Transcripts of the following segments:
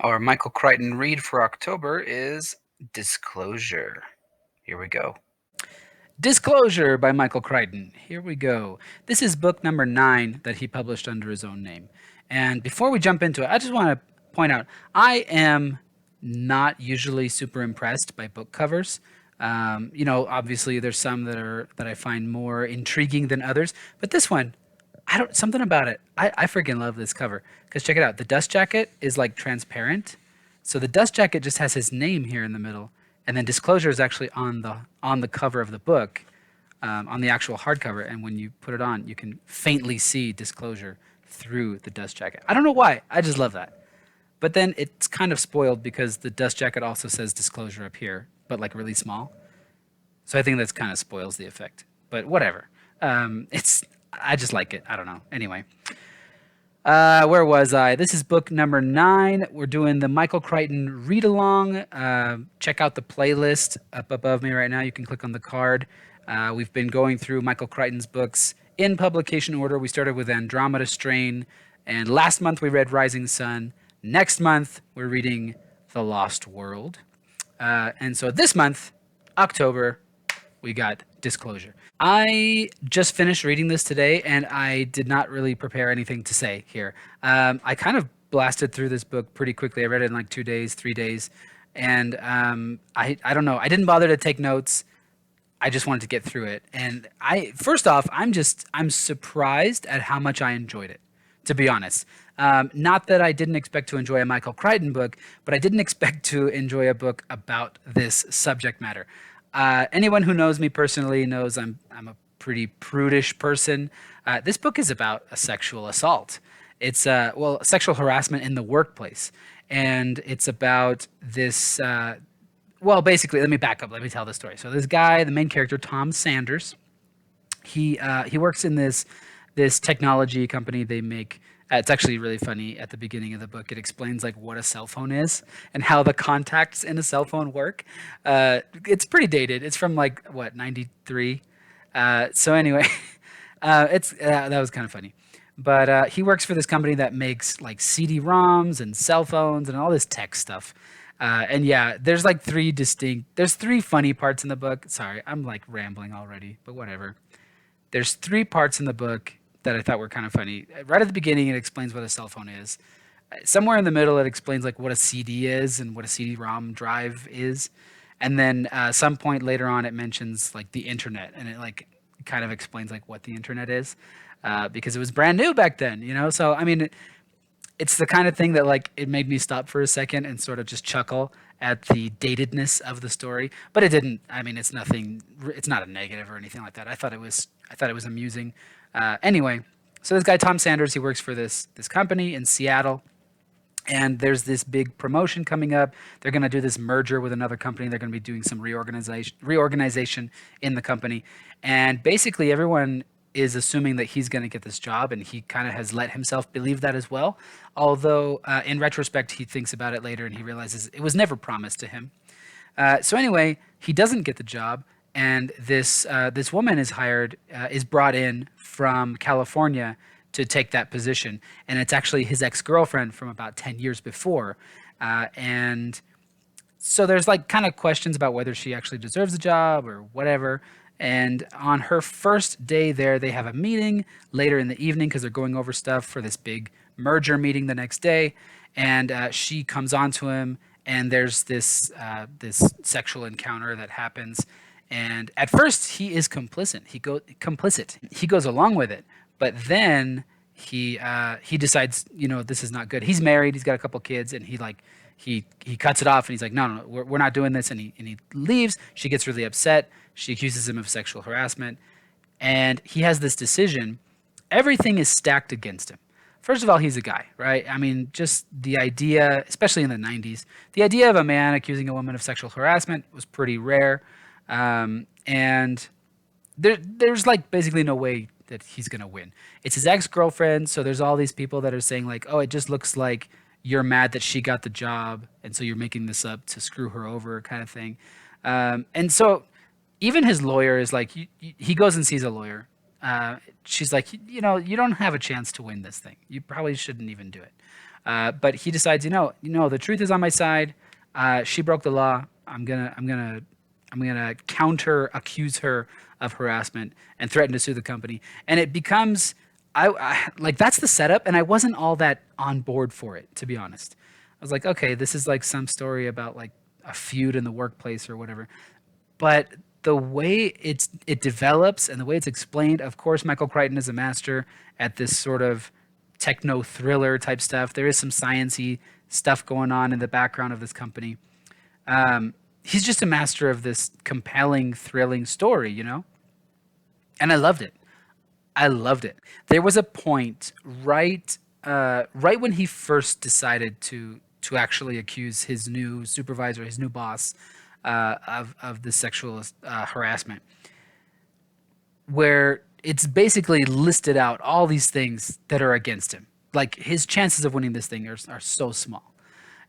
Our Michael Crichton read for October is Disclosure. Here we go. Disclosure by Michael Crichton. Here we go. This is book number 9 that he published under his own name. And before we jump into it, I just want to point out I am not usually super impressed by book covers. Obviously there's some that I find more intriguing than others, but this one, I don't something about it. I freaking love this cover because check it out. The dust jacket is like transparent, so the dust jacket just has his name here in the middle, and then disclosure is actually on the cover of the book, on the actual hardcover. And when you put it on, you can faintly see disclosure through the dust jacket. I don't know why. I just love that. But then it's kind of spoiled because the dust jacket also says disclosure up here, but like really small. So I think that's kind of spoils the effect. But whatever. It's I just like it. I don't know. Anyway, where was I? This is book number 9. We're doing the Michael Crichton read along. Check out the playlist up above me right now. You can click on the card. We've been going through Michael Crichton's books in publication order. We started with Andromeda Strain, and last month we read Rising Sun. Next month we're reading The Lost World. And so this month, October, we got Disclosure. I just finished reading this today, and I did not really prepare anything to say here. I kind of blasted through this book pretty quickly. I read it in like 2 days, 3 days, and I don't know. I didn't bother to take notes. I just wanted to get through it. And first off, I'm surprised at how much I enjoyed it, to be honest. Not that I didn't expect to enjoy a Michael Crichton book, but I didn't expect to enjoy a book about this subject matter. Anyone who knows me personally knows I'm a pretty prudish person. This book is about a sexual assault. It's sexual harassment in the workplace, and it's about this. Basically, let me back up. Let me tell the story. So this guy, the main character, Tom Sanders, he works in this technology company. They make it's actually really funny. At the beginning of the book, it explains like what a cell phone is and how the contacts in a cell phone work. It's pretty dated. It's from like what 93. So anyway, it's that was kind of funny. But he works for this company that makes like CD-ROMs and cell phones and all this tech stuff. And yeah, there's 3 funny parts in the book. Sorry, I'm like rambling already, but whatever. There's 3 parts in the book that I thought were kind of funny. Right at the beginning, it explains what a cell phone is. Somewhere in the middle, it explains like what a CD is and what a CD-ROM drive is. And then some point later on, it mentions like the internet, and it like kind of explains like what the internet is, because it was brand new back then, you know. So I mean, it's the kind of thing that like it made me stop for a second and sort of just chuckle at the datedness of the story. But it didn't. I mean, it's nothing. It's not a negative or anything like that. I thought it was amusing. Anyway, so this guy Tom Sanders, he works for this company in Seattle, and there's this big promotion coming up. They're going to do this merger with another company. They're going to be doing some reorganization in the company, and basically everyone is assuming that he's going to get this job, and he kind of has let himself believe that as well. Although in retrospect, he thinks about it later and he realizes it was never promised to him. So anyway, he doesn't get the job, and this woman is brought in from California to take that position, and it's actually his ex-girlfriend from about 10 years before, and so there's like kind of questions about whether she actually deserves the job or whatever. And on her first day there, they have a meeting later in the evening because they're going over stuff for this big merger meeting the next day. And she comes on to him, and there's this sexual encounter that happens. And at first, he is complicit. He goes along with it, but then he decides, this is not good. He's married. He's got a couple kids, and he cuts it off, and he's like, no, we're not doing this, and he leaves. She gets really upset. She accuses him of sexual harassment, and he has this decision. Everything is stacked against him. First of all, he's a guy, right? I mean, just the idea, especially in the 90s, the idea of a man accusing a woman of sexual harassment was pretty rare, and there's like basically no way that he's gonna win. It's his ex-girlfriend, so there's all these people that are saying like, oh, it just looks like you're mad that she got the job, and so you're making this up to screw her over, kind of thing. And so even his lawyer is like, he goes and sees a lawyer. She's like, you don't have a chance to win this thing. You probably shouldn't even do it. But he decides, the truth is on my side. She broke the law. I'm gonna counter accuse her of harassment and threaten to sue the company. And it becomes, like that's the setup. And I wasn't all that on board for it, to be honest. I was like, okay, this is like some story about like a feud in the workplace or whatever. But the way it develops and the way it's explained, of course, Michael Crichton is a master at this sort of techno thriller type stuff. There is some sciency stuff going on in the background of this company. He's just a master of this compelling, thrilling story, and I loved it. I loved it. There was a point right when he first decided to actually accuse his new supervisor, his new boss, of the sexual harassment, where it's basically listed out all these things that are against him. Like his chances of winning this thing are so small.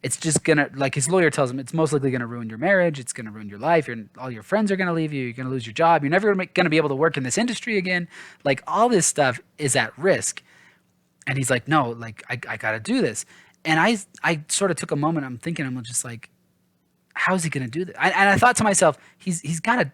It's just gonna, like his lawyer tells him, it's most likely gonna ruin your marriage. It's gonna ruin your life. All your friends are gonna leave you. You're gonna lose your job. You're never gonna be able to work in this industry again. Like all this stuff is at risk. And he's like, no, like I gotta do this. And I sort of took a moment. I'm just like, how is he gonna do this? And I thought to myself, he's gotta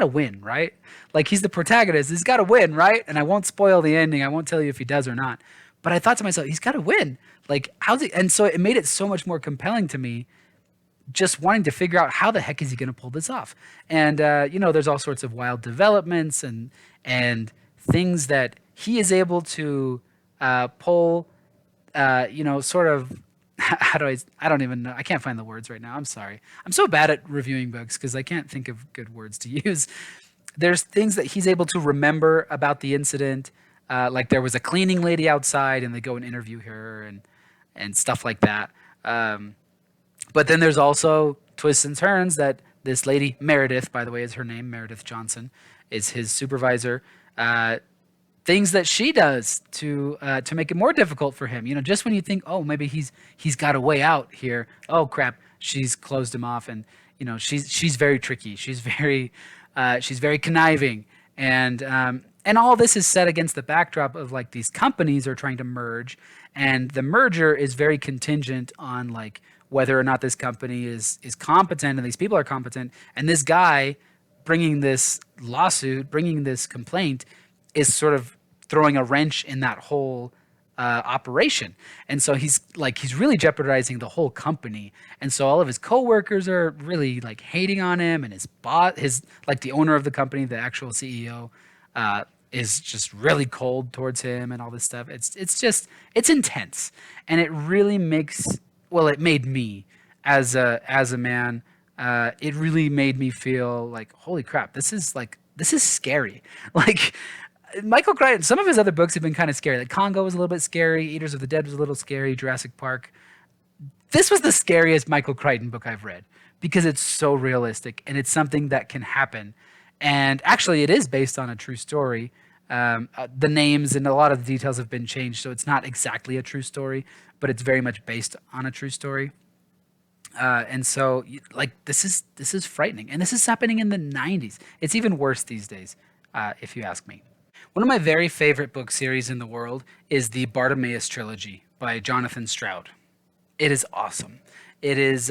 win, right? Like he's the protagonist. He's gotta win, right? And I won't spoil the ending. I won't tell you if he does or not. But I thought to myself, he's gotta win. Like how's he? And so it made it so much more compelling to me, just wanting to figure out how the heck is he gonna pull this off. And there's all sorts of wild developments and things that he is able to pull. Sort of. How do I don't even know. I can't find the words right now. I'm sorry. I'm so bad at reviewing books because I can't think of good words to use. There's things that he's able to remember about the incident. Like there was a cleaning lady outside and they go and interview her and stuff like that. But then there's also twists and turns that this lady, Meredith, by the way, is her name. Meredith Johnson is his supervisor. Things that she does to make it more difficult for him. Just when you think, oh, maybe he's got a way out here. Oh crap, she's closed him off, and she's very tricky. She's very conniving, and all this is set against the backdrop of like these companies are trying to merge, and the merger is very contingent on like whether or not this company is competent and these people are competent, and this guy bringing this lawsuit, bringing this complaint is sort of throwing a wrench in that whole operation. And so he's really jeopardizing the whole company. And so all of his coworkers are really like hating on him, and his boss, the owner of the company, the actual CEO, is just really cold towards him and all this stuff. It's intense. And it really it made me as a man, it really made me feel like, holy crap, this is scary. Like Michael Crichton, some of his other books have been kind of scary. Like Congo was a little bit scary. Eaters of the Dead was a little scary. Jurassic Park. This was the scariest Michael Crichton book I've read because it's so realistic and it's something that can happen. And actually, it is based on a true story. The names and a lot of the details have been changed, so it's not exactly a true story, but it's very much based on a true story. And so, like, this is frightening, and this is happening in the '90s. It's even worse these days, if you ask me. One of my very favorite book series in the world is the Bartimaeus Trilogy by Jonathan Stroud. It is awesome. It is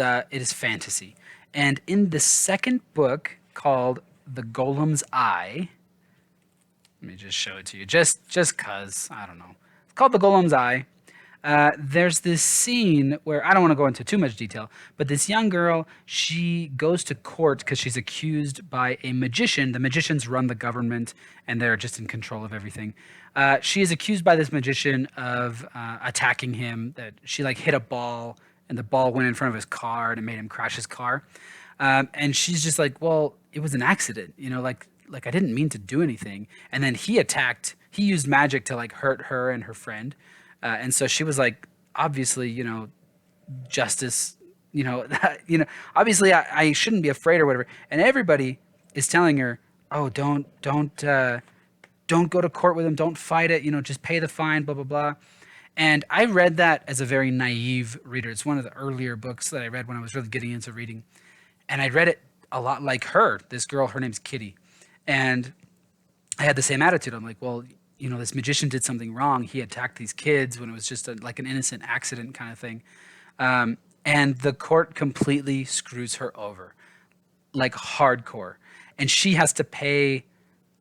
fantasy. And in the second book called The Golem's Eye, let me just show it to you, just cause, I don't know. It's called The Golem's Eye. There's this scene where I don't want to go into too much detail, but this young girl, she goes to court because she's accused by a magician. The magicians run the government and they're just in control of everything. She is accused by this magician of attacking him, that she like hit a ball and the ball went in front of his car and it made him crash his car. And she's just like, well, it was an accident, like I didn't mean to do anything. And then he used magic to like hurt her and her friend. And so she was like, obviously, justice, obviously I shouldn't be afraid or whatever. And everybody is telling her, oh, don't go to court with him. Don't fight it. Just pay the fine, blah, blah, blah. And I read that as a very naive reader. It's one of the earlier books that I read when I was really getting into reading. And I read it a lot like her, this girl, her name's Kitty. And I had the same attitude. I'm like, well, this magician did something wrong. He attacked these kids when it was just like an innocent accident kind of thing. And the court completely screws her over, like hardcore. And she has to pay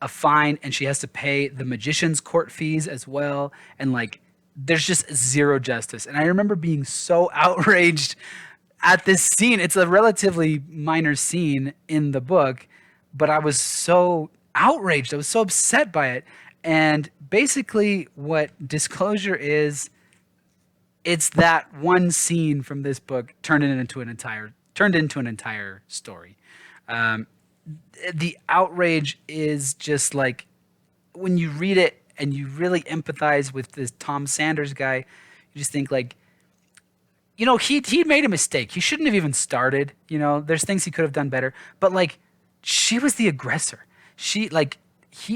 a fine, and she has to pay the magician's court fees as well. And like, there's just zero justice. And I remember being so outraged at this scene. It's a relatively minor scene in the book, but I was so outraged. I was so upset by it. And basically, what Disclosure is, it's that one scene from this book turned into an entire story. Um, the outrage is just like, when you read it and you really empathize with this Tom Sanders guy, you just think like, he made a mistake. He shouldn't have even started. There's things he could have done better. But like, she was the aggressor.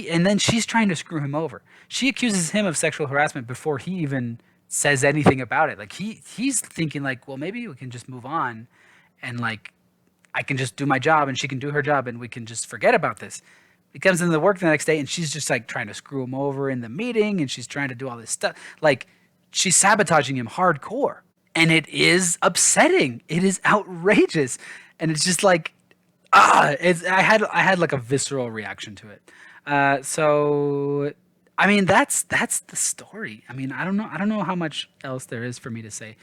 And then she's trying to screw him over. She accuses him of sexual harassment before he even says anything about it. Like he's thinking like, well, maybe we can just move on, and like, I can just do my job and she can do her job and we can just forget about this. He comes into work the next day and she's just like trying to screw him over in the meeting, and she's trying to do all this stuff. Like, she's sabotaging him hardcore. And it is upsetting. It is outrageous. And it's just like, I had like a visceral reaction to it. So I mean, that's the story. I mean, I don't know how much else there is for me to say.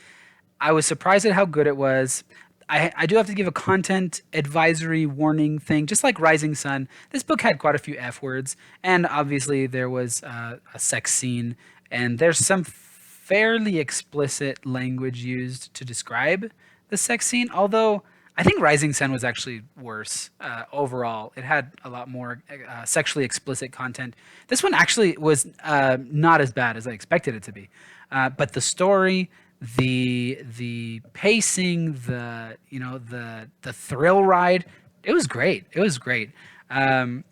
I was surprised at how good it was. I do have to give a content advisory warning thing, just like Rising Sun. This book had quite a few F words, and obviously there was a sex scene, and there's some fairly explicit language used to describe the sex scene, although I think Rising Sun was actually worse overall. It had a lot more sexually explicit content. This one actually was not as bad as I expected it to be. But the story, the pacing, the thrill ride, it was great. It was great. I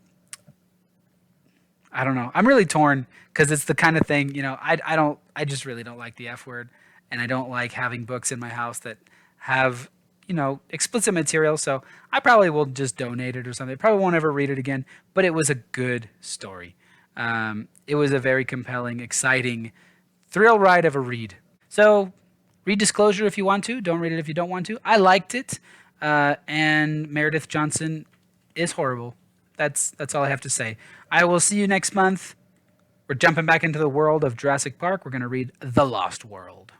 don't know. I'm really torn because it's the kind of thing, I just really don't like the F word, and I don't like having books in my house that have, explicit material. So I probably will just donate it or something. Probably won't ever read it again, but it was a good story. It was a very compelling, exciting thrill ride of a read. So read Disclosure if you want to. Don't read it if you don't want to. I liked it. And Meredith Johnson is horrible. That's all I have to say. I will see you next month. We're jumping back into the world of Jurassic Park. We're going to read The Lost World.